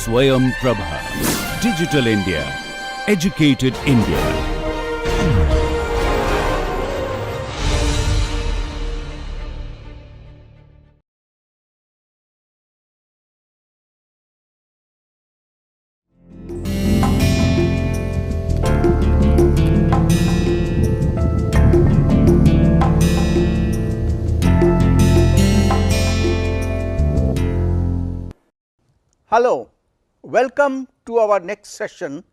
Swayam Prabha. Digital India. Educated India. Hello, welcome to our next session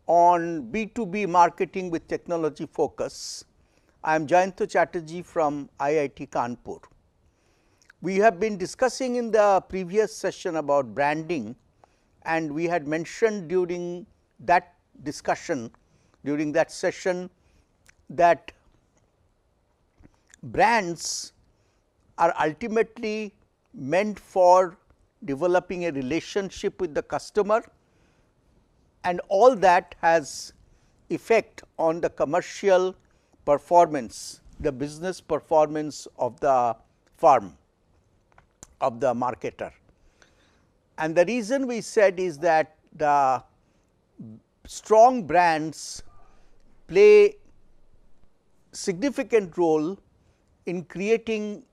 on B2B marketing with technology focus. I am Jayanta Chatterjee from IIT Kanpur. We have been discussing in the previous session about branding, and we had mentioned during that discussion, during that session, that brands are ultimately meant for developing a relationship with the customer, and all that has effect on the commercial performance, the business performance of the firm, of the marketer. And the reason we said is that the strong brands play significant role in creating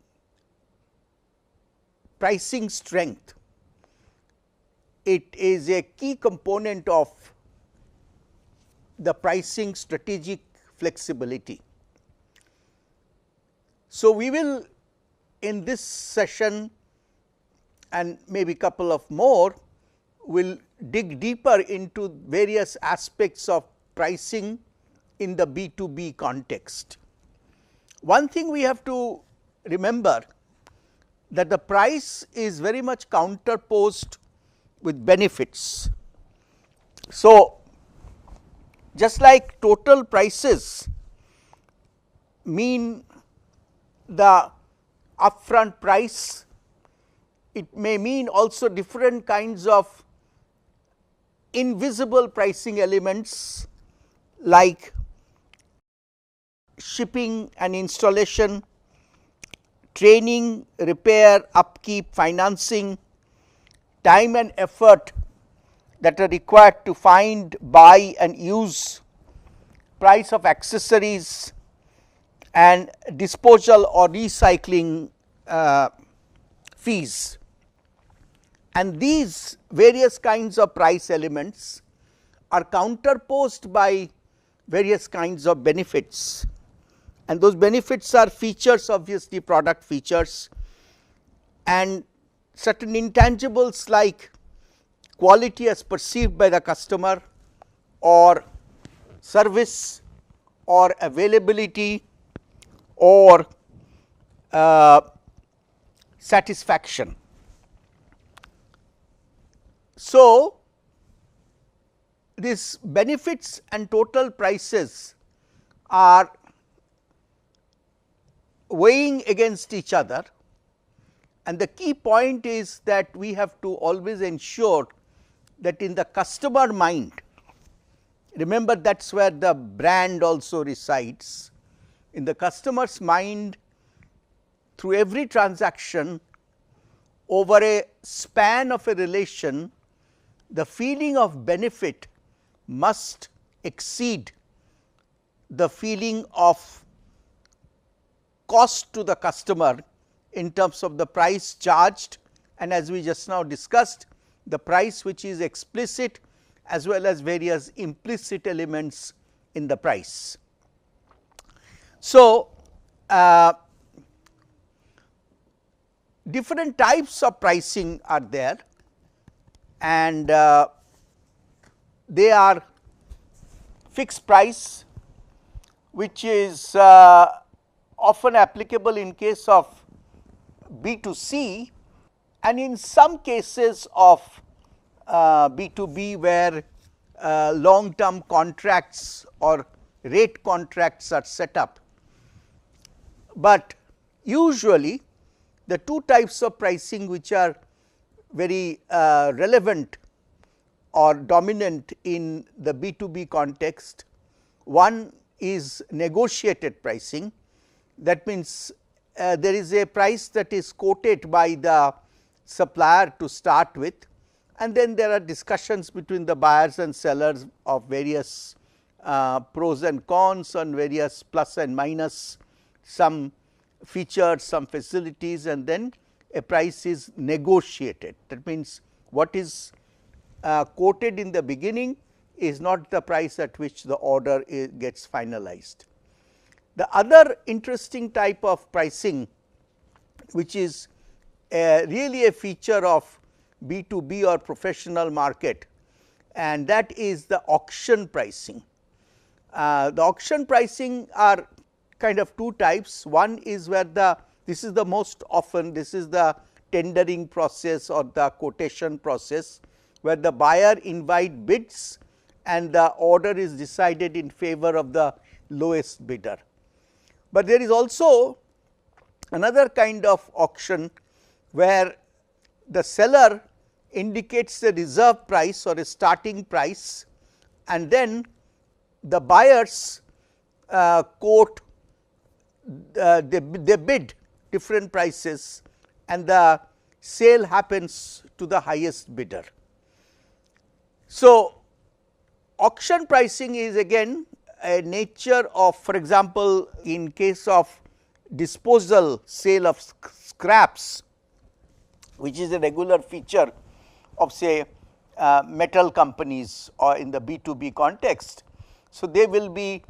pricing strength. It is a key component of the pricing strategic flexibility. So, we will in this session and maybe couple of more will dig deeper into various aspects of pricing in the B2B context. One thing we have to remember that the price is very much counterposed with benefits. So, just like total prices mean the upfront price, it may mean also different kinds of invisible pricing elements like shipping and installation, training, repair, upkeep, financing, time and effort that are required to find, buy and use, price of accessories and disposal or recycling fees. And these various kinds of price elements are counterposed by various kinds of benefits. And those benefits are features, obviously product features, and certain intangibles like quality as perceived by the customer, or service, or availability, or satisfaction. So, these benefits and total prices are weighing against each other, and the key point is that we have to always ensure that in the customer mind, remember that is where the brand also resides, in the customer's mind, through every transaction over a span of a relation, the feeling of benefit must exceed the feeling of cost to the customer in terms of the price charged, and as we just now discussed, the price which is explicit as well as various implicit elements in the price. So, different types of pricing are there, and they are fixed price, which is often applicable in case of B2C, and in some cases of B2B where long term contracts or rate contracts are set up. But usually the two types of pricing which are very relevant or dominant in the B2B context, one is negotiated pricing. That means there is a price that is quoted by the supplier to start with, and then there are discussions between the buyers and sellers of various pros and cons, on various plus and minus, some features, some facilities, and then a price is negotiated. That means, what is quoted in the beginning is not the price at which the order gets finalized. The other interesting type of pricing, which is really a feature of B2B or professional market, and that is the auction pricing. The auction pricing are kind of two types. One is where this is the most often, this is the tendering process or the quotation process, where the buyer invite bids and the order is decided in favor of the lowest bidder. But there is also another kind of auction where the seller indicates the reserve price or a starting price, and then the buyers quote, they bid different prices, and the sale happens to the highest bidder. So, auction pricing is again a nature of, for example, in case of disposal sale of scraps, which is a regular feature of, say, metal companies or in the B2B context. So, they will be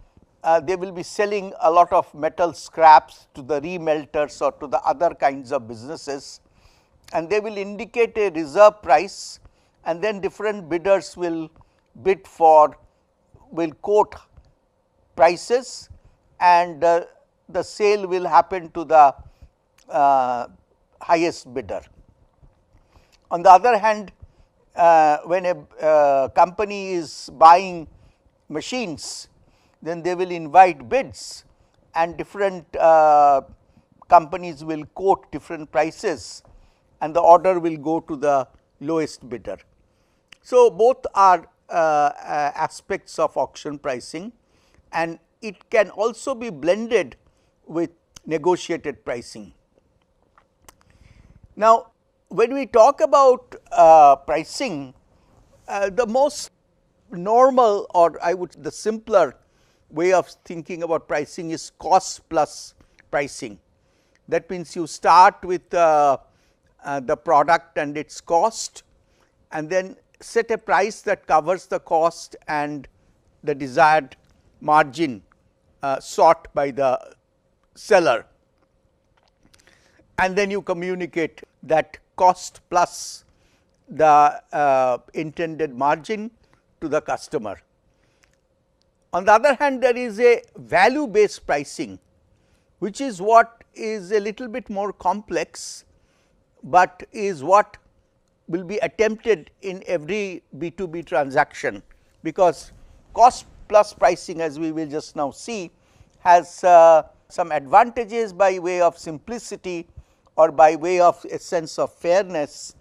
selling a lot of metal scraps to the remelters or to the other kinds of businesses, and they will indicate a reserve price, and then different bidders will bid for, will quote prices, and the sale will happen to the highest bidder. On the other hand, when a company is buying machines, then they will invite bids, and different companies will quote different prices, and the order will go to the lowest bidder. So, both are aspects of auction pricing, and it can also be blended with negotiated pricing. Now, when we talk about pricing, the most normal, or I would the simpler way of thinking about pricing is cost plus pricing. That means, you start with the product and its cost, and then set a price that covers the cost and the desired margin sought by the seller, and then you communicate that cost plus the intended margin to the customer. On the other hand, there is a value based pricing, which is what is a little bit more complex, but is what will be attempted in every B2B transaction, because cost plus pricing, as we will just now see, has some advantages by way of simplicity or by way of a sense of fairness,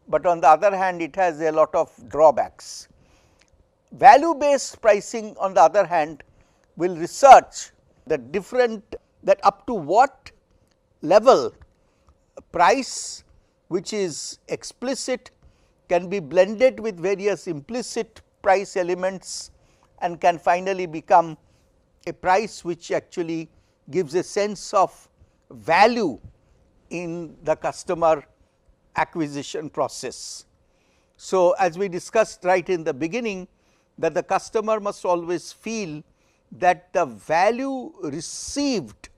but on the other hand it has a lot of drawbacks. Value based pricing, on the other hand, will research the different, that up to what level price which is explicit can be blended with various implicit price elements, and can finally become a price which actually gives a sense of value in the customer acquisition process. So, as we discussed right in the beginning, that the customer must always feel that the value received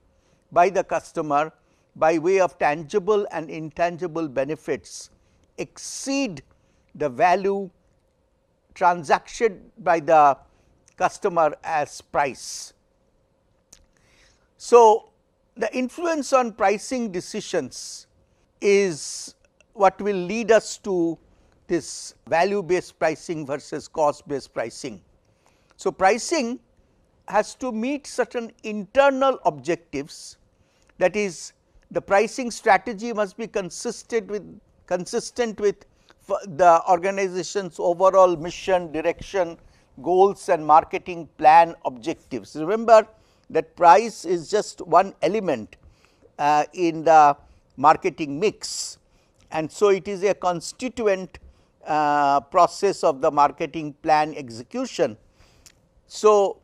by the customer by way of tangible and intangible benefits exceed the value transacted by the customer as price. So, the influence on pricing decisions is what will lead us to this value based pricing versus cost based pricing. So, pricing has to meet certain internal objectives, that is, the pricing strategy must be consistent with the organization's overall mission, direction, goals and marketing plan objectives. Remember that price is just one element in the marketing mix, and so it is a constituent process of the marketing plan execution. So,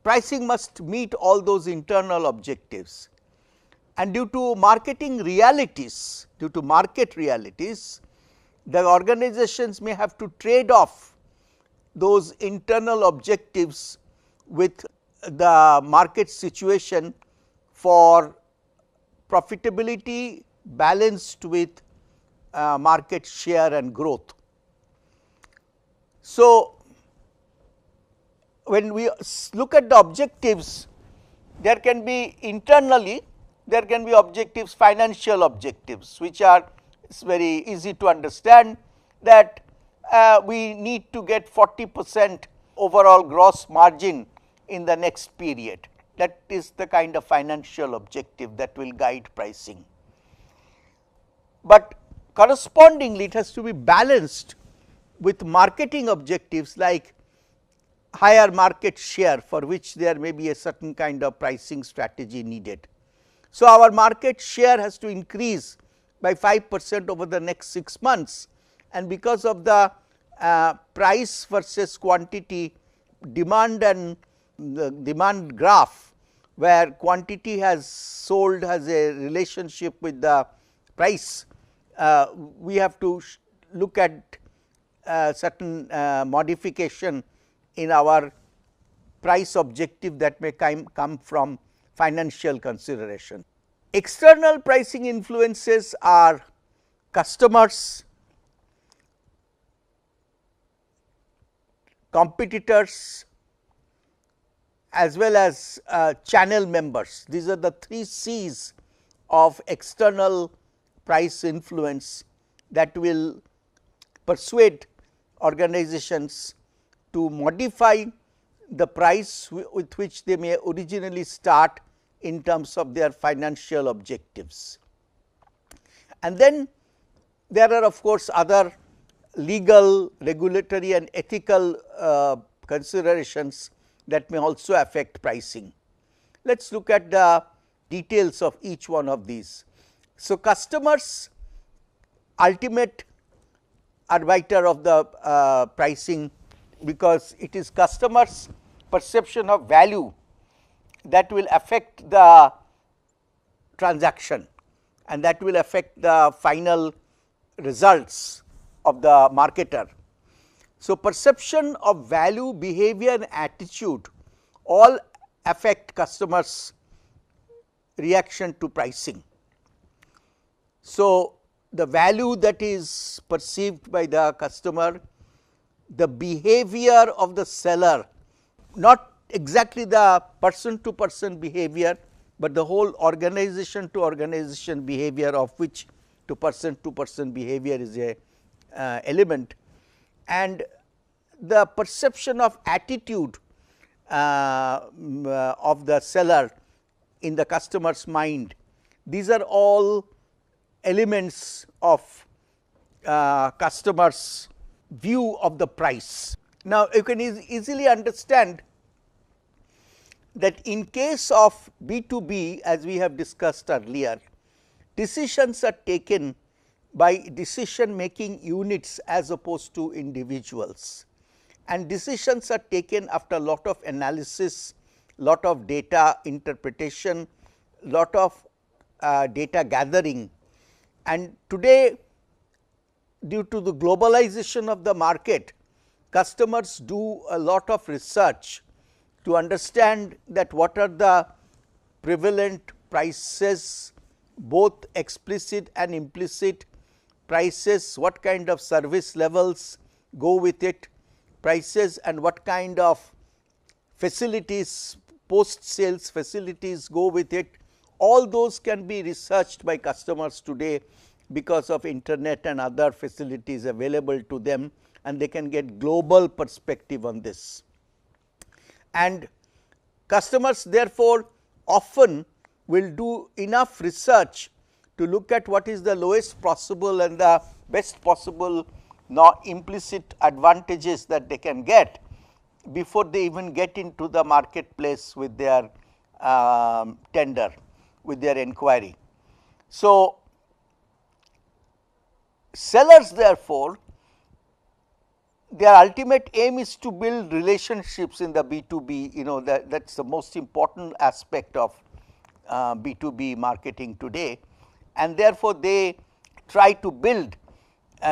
pricing must meet all those internal objectives, and due to market realities, the organizations may have to trade off those internal objectives with the market situation for profitability balanced with market share and growth. So, when we look at the objectives, there can be internally, there can be objectives, financial objectives, which are, it's very easy to understand that we need to get 40% overall gross margin in the next period. That is the kind of financial objective that will guide pricing. But correspondingly, it has to be balanced with marketing objectives like higher market share, for which there may be a certain kind of pricing strategy needed. So, our market share has to increase by 5% over the next 6 months, and because of the price versus quantity demand and the demand graph, where quantity has sold has a relationship with the price, we have to look at certain modification in our price objective that may come from financial consideration. External pricing influences are customers, competitors, as well as channel members. These are the 3 C's of external price influence that will persuade organizations to modify the price with which they may originally start in terms of their financial objectives. And then there are of course other legal, regulatory and ethical considerations that may also affect pricing. Let us look at the details of each one of these. So, customers, ultimate arbiter of the pricing, because it is customers' perception of value that will affect the transaction, and that will affect the final results of the marketer. So, perception of value, behavior and attitude all affect customers' reaction to pricing. So, the value that is perceived by the customer, the behavior of the seller, not exactly the person to person behavior, but the whole organization to organization behavior, of which to person behavior is a element, and the perception of attitude of the seller in the customer's mind. These are all elements of customers' view of the price. Now, you can easily understand that in case of B2B, as we have discussed earlier, decisions are taken by decision making units as opposed to individuals, and decisions are taken after lot of analysis, lot of data interpretation, lot of data gathering. And today, due to the globalization of the market, customers do a lot of research to understand that what are the prevalent prices, both explicit and implicit prices, what kind of service levels go with it, prices, and what kind of facilities, post sales facilities go with it. All those can be researched by customers today because of internet and other facilities available to them, and they can get global perspective on this. And customers therefore often will do enough research to look at what is the lowest possible and the best possible implicit advantages that they can get before they even get into the marketplace with their tender, with their inquiry. So, sellers therefore, their ultimate aim is to build relationships in the B2B, that's the most important aspect of B2B marketing today, and therefore they try to build,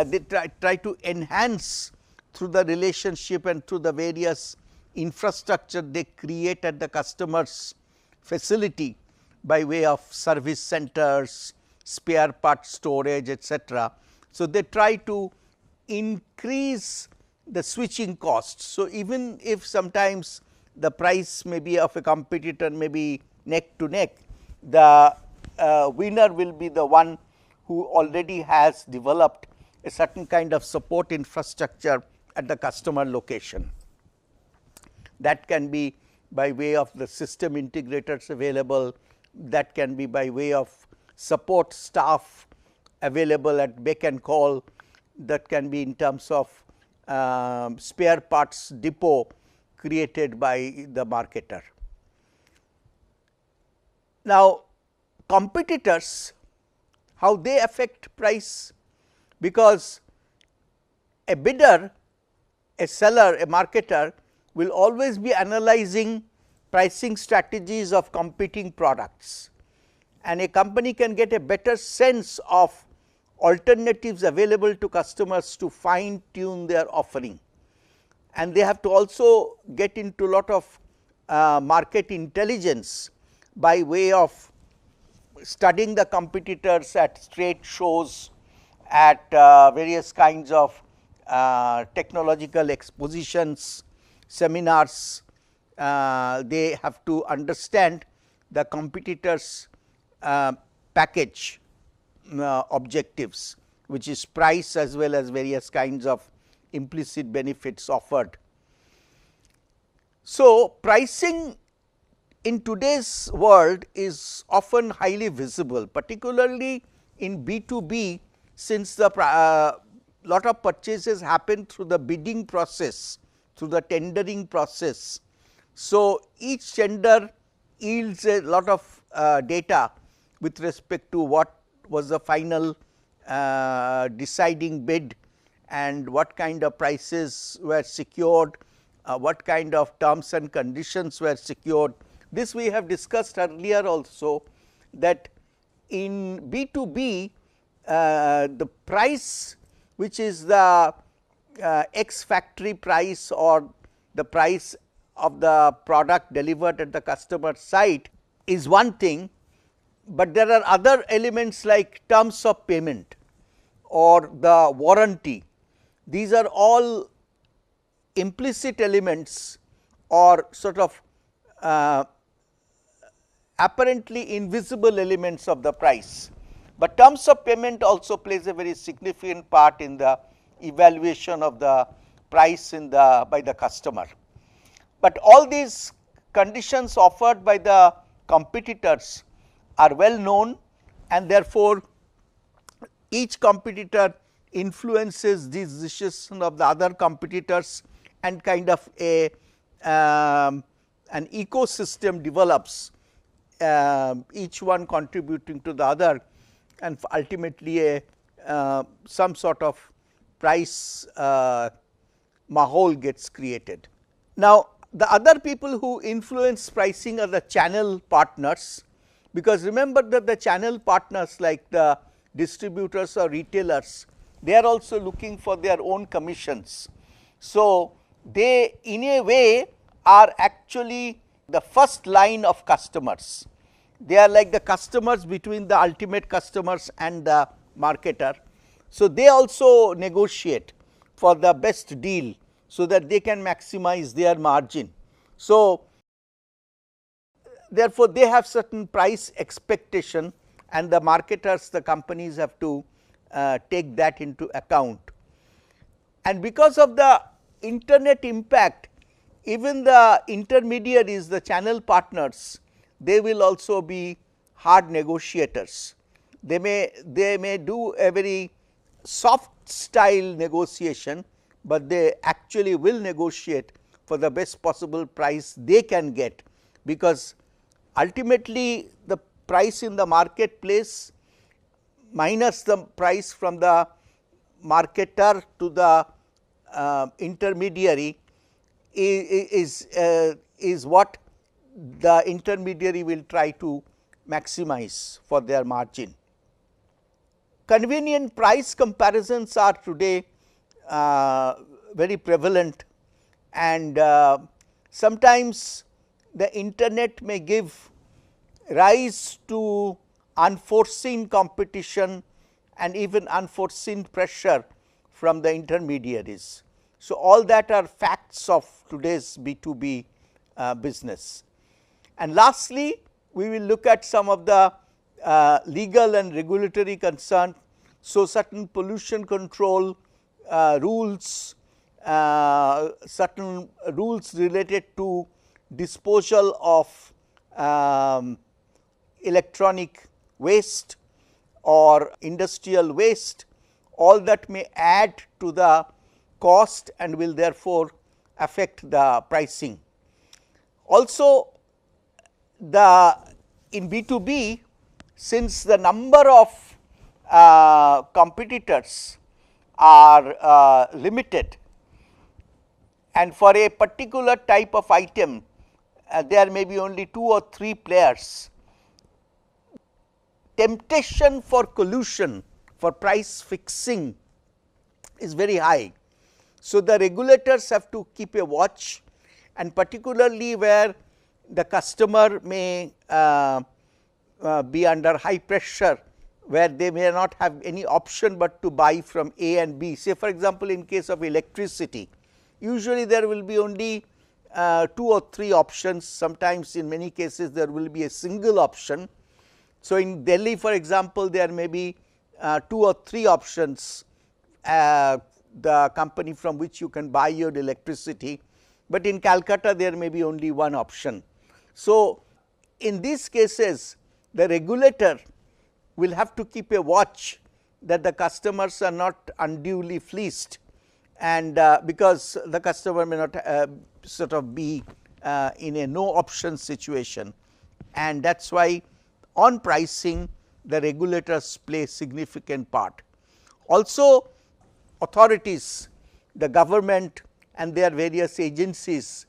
they try to enhance through the relationship and through the various infrastructure they create at the customer's facility by way of service centers, spare part storage, etc. So, they try to increase the switching costs. So, even if sometimes the price may be of a competitor may be neck to neck, the winner will be the one who already has developed a certain kind of support infrastructure at the customer location. That can be by way of the system integrators available, that can be by way of support staff available at beck and call, that can be in terms of spare parts depot created by the marketer. Now, competitors, how they affect price? Because a bidder, a seller, a marketer will always be analyzing pricing strategies of competing products, and a company can get a better sense of alternatives available to customers to fine tune their offering. And they have to also get into a lot of market intelligence by way of studying the competitors at trade shows, at various kinds of technological expositions, seminars. They have to understand the competitors' package objectives, which is price as well as various kinds of implicit benefits offered. So, pricing in today's world is often highly visible, particularly in B2B, since the lot of purchases happen through the bidding process, through the tendering process. So, each tender yields a lot of data with respect to what was the final deciding bid and what kind of prices were secured, what kind of terms and conditions were secured. This we have discussed earlier also, that in B2B the price, which is the ex factory price or the price of the product delivered at the customer site, is one thing, but there are other elements like terms of payment or the warranty. These are all implicit elements or sort of apparently invisible elements of the price, but terms of payment also plays a very significant part in the evaluation of the price by the customer. But all these conditions offered by the competitors are well known, and therefore, each competitor influences these decisions of the other competitors, and kind of an ecosystem develops, each one contributing to the other, and ultimately some sort of price mahal gets created. Now, the other people who influence pricing are the channel partners, because remember that the channel partners like the distributors or retailers, they are also looking for their own commissions. So, they in a way are actually the first line of customers. They are like the customers between the ultimate customers and the marketer. So, they also negotiate for the best deal, so that they can maximize their margin. So, therefore, they have certain price expectation, and the marketers, the companies have to take that into account. And because of the internet impact, even the intermediaries, the channel partners, they will also be hard negotiators. They may do a very soft style negotiation, but they actually will negotiate for the best possible price they can get, because ultimately the price in the marketplace minus the price from the marketer to the intermediary is what the intermediary will try to maximize for their margin. Convenient price comparisons are today very prevalent, and sometimes the internet may give rise to unforeseen competition and even unforeseen pressure from the intermediaries. So, all that are facts of today's B2B business. And lastly, we will look at some of the legal and regulatory concerns. So, certain pollution control rules, certain rules related to disposal of electronic waste or industrial waste, all that may add to the cost and will therefore affect the pricing. Also, in B2B, since the number of competitors are limited, and for a particular type of item there may be only 2 or 3 players, temptation for collusion, for price fixing is very high. So, the regulators have to keep a watch, and particularly where the customer may be under high pressure, where they may not have any option but to buy from A and B. Say for example, in case of electricity, usually there will be only 2 or 3 options, sometimes in many cases there will be a single option. So, in Delhi for example, there may be 2 or 3 options, the company from which you can buy your electricity, but in Calcutta there may be only one option. So, in these cases the regulator will have to keep a watch that the customers are not unduly fleeced, and because the customer may not sort of be in a no option situation, and that is why on pricing the regulators play significant part. Also, authorities, the government and their various agencies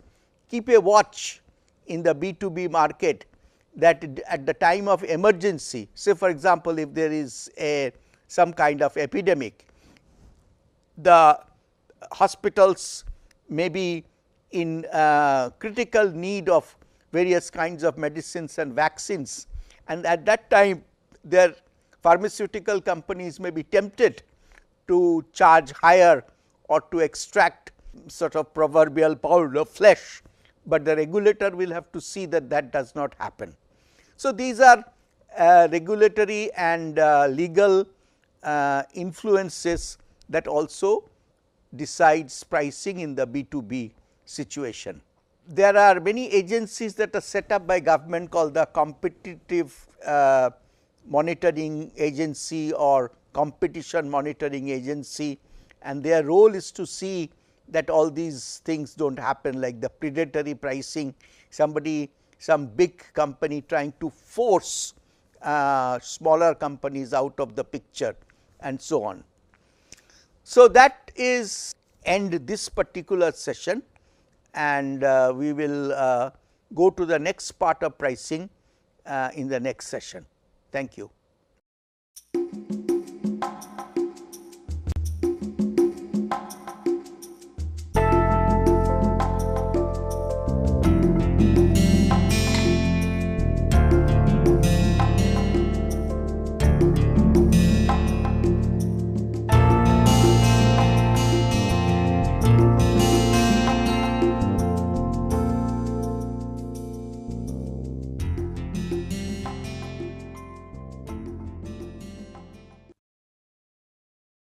keep a watch in the B2B market, that at the time of emergency, say for example, if there is some kind of epidemic, the hospitals may be in critical need of various kinds of medicines and vaccines, and at that time their pharmaceutical companies may be tempted to charge higher or to extract sort of proverbial pound of flesh, but the regulator will have to see that that does not happen. So, these are regulatory and legal influences that also decides pricing in the B2B situation. There are many agencies that are set up by government called the Competitive Monitoring Agency or Competition Monitoring Agency, and their role is to see that all these things do not happen, like the predatory pricing, some big company trying to force smaller companies out of the picture, and so on. So, that is end this particular session, and we will go to the next part of pricing in the next session. Thank you.